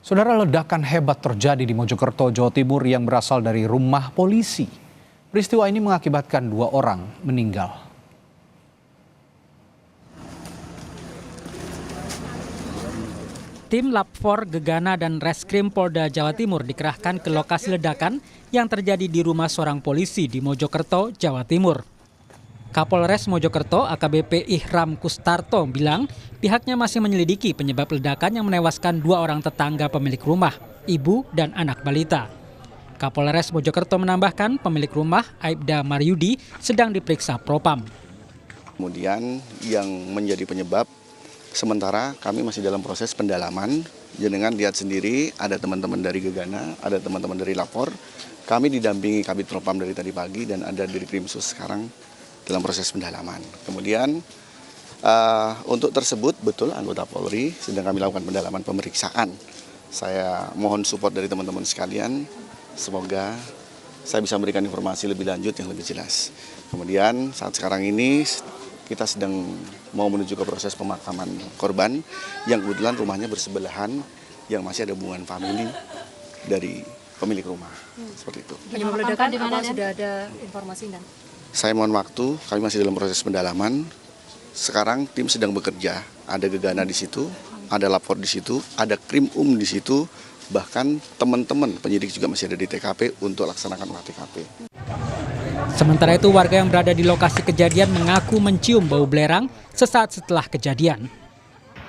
Saudara, ledakan hebat terjadi di Mojokerto, Jawa Timur yang berasal dari rumah polisi. Peristiwa ini mengakibatkan 2 orang meninggal. Tim Lab 4 Gegana dan Reskrim Polda Jawa Timur dikerahkan ke lokasi ledakan yang terjadi di rumah seorang polisi di Mojokerto, Jawa Timur. Kapolres Mojokerto AKBP Ihram Kustarto bilang pihaknya masih menyelidiki penyebab ledakan yang menewaskan 2 orang tetangga pemilik rumah, ibu dan anak balita. Kapolres Mojokerto menambahkan pemilik rumah Aibda Maryudi sedang diperiksa Propam. Kemudian yang menjadi penyebab sementara kami masih dalam proses pendalaman. Jenengan lihat sendiri ada teman-teman dari Gegana, ada teman-teman dari Lapor. Kami didampingi Kabid Propam dari tadi pagi dan ada dari Krimsus sekarang dalam proses pendalaman. Kemudian untuk tersebut betul anggota Polri sedang kami lakukan pendalaman pemeriksaan. Saya mohon support dari teman-teman sekalian. Semoga saya bisa memberikan informasi lebih lanjut yang lebih jelas. Kemudian saat sekarang ini kita sedang mau menuju ke proses pemakaman korban yang kebetulan rumahnya bersebelahan yang masih ada hubungan famili dari pemilik rumah. Seperti itu. Penyebab ledakan di mana sudah ada informasi dan? Saya mohon waktu, kami masih dalam proses pendalaman. Sekarang tim sedang bekerja, ada Gegana di situ, ada Lapor di situ, ada Krim di situ, bahkan teman-teman penyidik juga masih ada di TKP untuk laksanakan olah TKP. Sementara itu warga yang berada di lokasi kejadian mengaku mencium bau belerang sesaat setelah kejadian.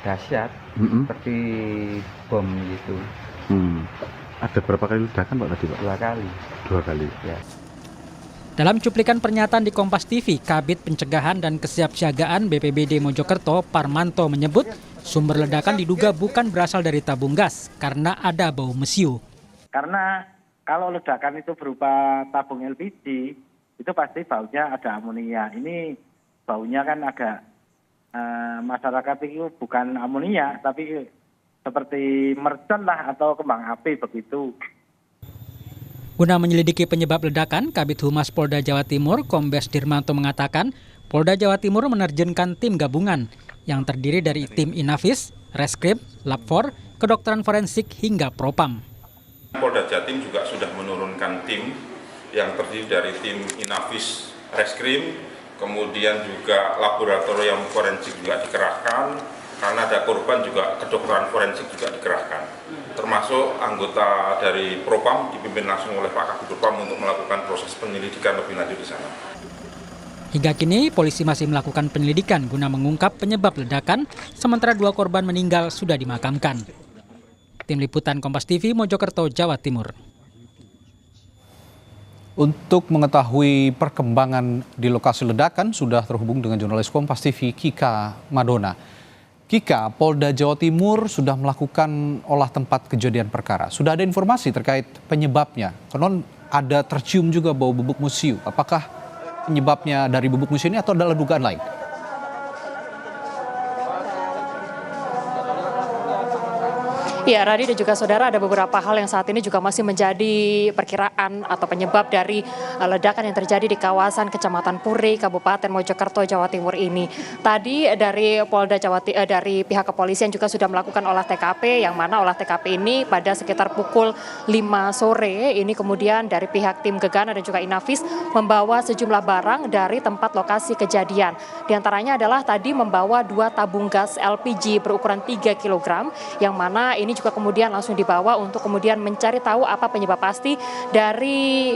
Dahsyat, seperti bom gitu. Ada berapa kali ledakan Pak tadi Pak? 2 kali. 2 kali. Ya. Dalam cuplikan pernyataan di Kompas TV, Kabid Pencegahan dan Kesiapsiagaan BPBD Mojokerto Parmanto menyebut sumber ledakan diduga bukan berasal dari tabung gas karena ada bau mesiu. Karena kalau ledakan itu berupa tabung LPG, itu pasti baunya ada amonia. Ini baunya kan agak masyarakat itu bukan amonia, tapi seperti mercon lah atau kembang api begitu. Guna menyelidiki penyebab ledakan, Kabid Humas Polda Jawa Timur, Kombes Dirmanto mengatakan, Polda Jawa Timur menerjunkan tim gabungan yang terdiri dari tim Inavis, Reskrim, Lab 4, Kedokteran Forensik hingga Propam. Polda Jatim juga sudah menurunkan tim yang terdiri dari tim Inavis, Reskrim, kemudian juga laboratorium forensik juga dikerahkan. Karena ada korban juga kedokteran forensik juga dikerahkan, termasuk anggota dari Propam dipimpin langsung oleh Pak Kabid Propam untuk melakukan proses penyelidikan lebih lanjut di sana. Hingga kini polisi masih melakukan penyelidikan guna mengungkap penyebab ledakan, sementara 2 korban meninggal sudah dimakamkan. Tim Liputan Kompas TV Mojokerto, Jawa Timur. Untuk mengetahui perkembangan di lokasi ledakan sudah terhubung dengan jurnalis Kompas TV Kika Madona. Kika, Polda Jawa Timur sudah melakukan olah tempat kejadian perkara. Sudah ada informasi terkait penyebabnya. Konon ada tercium juga bau bubuk musiu. Apakah penyebabnya dari bubuk musiu ini atau adalah dugaan lain? Ya, Radi dan juga saudara, ada beberapa hal yang saat ini juga masih menjadi perkiraan atau penyebab dari ledakan yang terjadi di kawasan Kecamatan Puri, Kabupaten Mojokerto, Jawa Timur ini. Tadi dari dari pihak kepolisian juga sudah melakukan olah TKP, yang mana olah TKP ini pada sekitar pukul 5 sore ini kemudian dari pihak tim Gegana dan juga Inavis membawa sejumlah barang dari tempat lokasi kejadian. Di antaranya adalah tadi membawa 2 tabung gas LPG berukuran 3 kg, yang mana ini juga kemudian langsung dibawa untuk kemudian mencari tahu apa penyebab pasti dari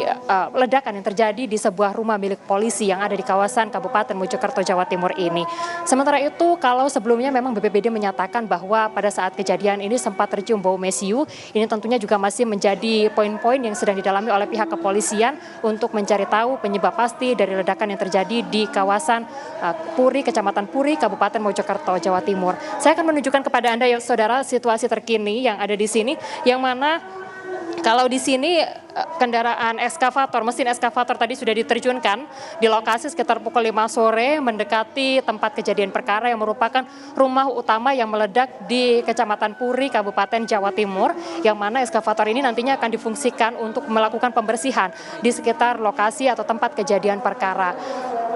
ledakan yang terjadi di sebuah rumah milik polisi yang ada di kawasan Kabupaten Mojokerto, Jawa Timur ini. Sementara itu, kalau sebelumnya memang BPBD menyatakan bahwa pada saat kejadian ini sempat tercium bau mesiu, ini tentunya juga masih menjadi poin-poin yang sedang didalami oleh pihak kepolisian untuk mencari tahu penyebab pasti dari ledakan yang terjadi di kawasan Puri, Kecamatan Puri, Kabupaten Mojokerto, Jawa Timur. Saya akan menunjukkan kepada Anda, ya saudara, situasi terkini yang ada di sini, yang mana kalau di sini kendaraan ekskavator, mesin ekskavator tadi sudah diterjunkan di lokasi sekitar pukul 5 sore mendekati tempat kejadian perkara yang merupakan rumah utama yang meledak di Kecamatan Puri, Kabupaten Jawa Timur, yang mana ekskavator ini nantinya akan difungsikan untuk melakukan pembersihan di sekitar lokasi atau tempat kejadian perkara.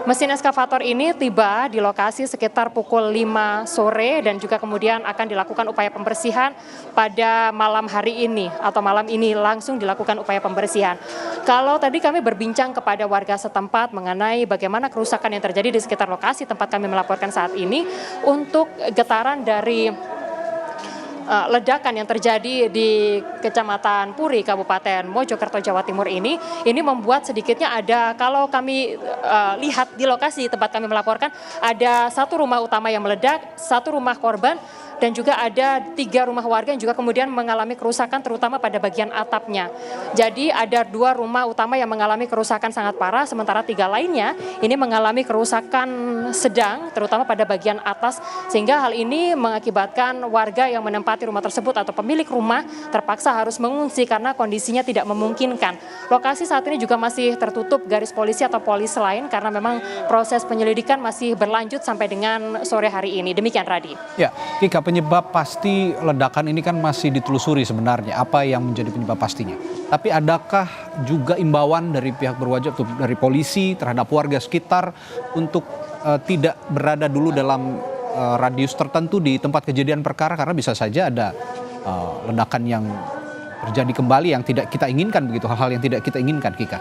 Mesin eskavator ini tiba di lokasi sekitar pukul 5 sore dan juga kemudian akan dilakukan upaya pembersihan pada malam hari ini atau malam ini langsung dilakukan upaya pembersihan. Kalau tadi kami berbincang kepada warga setempat mengenai bagaimana kerusakan yang terjadi di sekitar lokasi tempat kami melaporkan saat ini, untuk getaran dari ledakan yang terjadi di Kecamatan Puri, Kabupaten Mojokerto, Jawa Timur ini membuat sedikitnya ada, kalau kami lihat di lokasi tempat kami melaporkan, ada satu rumah utama yang meledak, satu rumah korban, dan juga ada 3 rumah warga yang juga kemudian mengalami kerusakan terutama pada bagian atapnya. Jadi ada 2 rumah utama yang mengalami kerusakan sangat parah, sementara 3 lainnya ini mengalami kerusakan sedang terutama pada bagian atas, sehingga hal ini mengakibatkan warga yang menempati rumah tersebut atau pemilik rumah terpaksa harus mengungsi karena kondisinya tidak memungkinkan. Lokasi saat ini juga masih tertutup garis polisi atau polis lain karena memang proses penyelidikan masih berlanjut sampai dengan sore hari ini. Demikian, Radi. Ya, Kika, penyebab pasti ledakan ini kan masih ditelusuri sebenarnya apa yang menjadi penyebab pastinya. Tapi adakah juga imbauan dari pihak berwajib atau dari polisi terhadap warga sekitar untuk tidak berada dulu dalam radius tertentu di tempat kejadian perkara karena bisa saja ada ledakan yang terjadi kembali yang tidak kita inginkan, begitu, hal-hal yang tidak kita inginkan, Kika?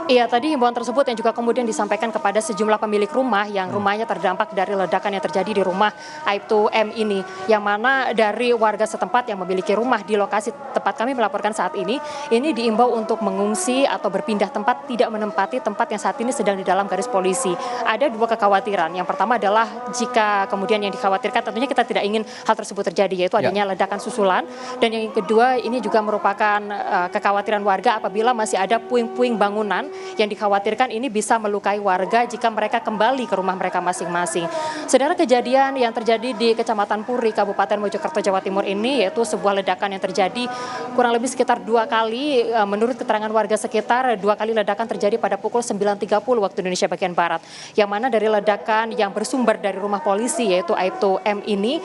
Iya, tadi himbauan tersebut yang juga kemudian disampaikan kepada sejumlah pemilik rumah yang rumahnya terdampak dari ledakan yang terjadi di rumah Aibtu M ini, yang mana dari warga setempat yang memiliki rumah di lokasi tempat kami melaporkan saat ini diimbau untuk mengungsi atau berpindah tempat, tidak menempati tempat yang saat ini sedang di dalam garis polisi. Ada 2 kekhawatiran. Yang pertama adalah jika kemudian yang dikhawatirkan, tentunya kita tidak ingin hal tersebut terjadi, yaitu adanya ledakan susulan. Dan yang kedua, ini juga merupakan kekhawatiran warga apabila masih ada puing-puing bangunan yang dikhawatirkan ini bisa melukai warga jika mereka kembali ke rumah mereka masing-masing. Saudara, kejadian yang terjadi di Kecamatan Puri, Kabupaten Mojokerto, Jawa Timur ini yaitu sebuah ledakan yang terjadi kurang lebih sekitar 2 kali. Menurut keterangan warga sekitar, 2 kali ledakan terjadi pada pukul 9.30 waktu Indonesia bagian Barat. Yang mana dari ledakan yang bersumber dari rumah polisi yaitu Aibtu M ini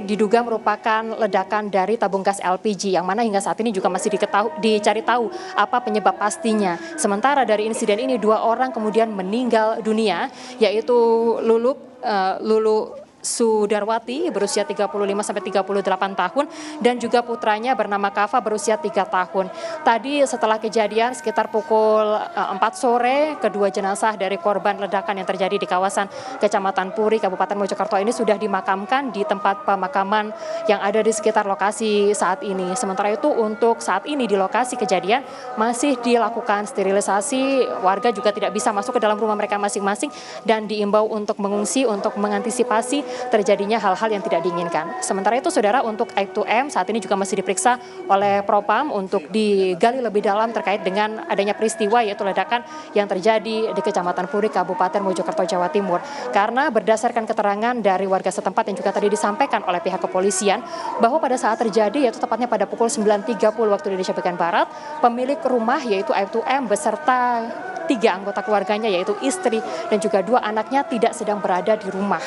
diduga merupakan ledakan dari tabung gas LPG, yang mana hingga saat ini juga masih dicari tahu apa penyebab pastinya. Sementara dari insiden ini 2 orang kemudian meninggal dunia, yaitu Lulu Sudarwati berusia 35-38 tahun dan juga putranya bernama Kava berusia 3 tahun. Tadi setelah kejadian sekitar pukul 4 sore, kedua jenazah dari korban ledakan yang terjadi di kawasan Kecamatan Puri, Kabupaten Mojokerto ini sudah dimakamkan di tempat pemakaman yang ada di sekitar lokasi saat ini. Sementara itu untuk saat ini di lokasi kejadian masih dilakukan sterilisasi, warga juga tidak bisa masuk ke dalam rumah mereka masing-masing dan diimbau untuk mengungsi untuk mengantisipasi terjadinya hal-hal yang tidak diinginkan. Sementara itu, saudara, untuk Aibtu M saat ini juga masih diperiksa oleh Propam untuk digali lebih dalam terkait dengan adanya peristiwa yaitu ledakan yang terjadi di Kecamatan Puri, Kabupaten Mojokerto, Jawa Timur. Karena berdasarkan keterangan dari warga setempat yang juga tadi disampaikan oleh pihak kepolisian bahwa pada saat terjadi yaitu tepatnya pada pukul 9.30 waktu Indonesia bagian Barat, pemilik rumah yaitu Aibtu M beserta 3 anggota keluarganya yaitu istri dan juga 2 anaknya tidak sedang berada di rumah.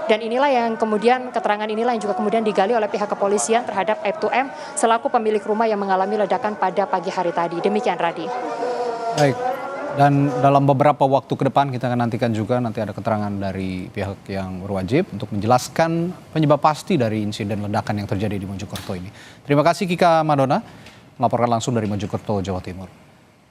Dan inilah yang kemudian, keterangan inilah yang juga kemudian digali oleh pihak kepolisian terhadap Aibtu M selaku pemilik rumah yang mengalami ledakan pada pagi hari tadi. Demikian, Radi. Baik, dan dalam beberapa waktu ke depan kita akan nantikan juga nanti ada keterangan dari pihak yang berwajib untuk menjelaskan penyebab pasti dari insiden ledakan yang terjadi di Mojokerto ini. Terima kasih Kika Madona, melaporkan langsung dari Mojokerto, Jawa Timur.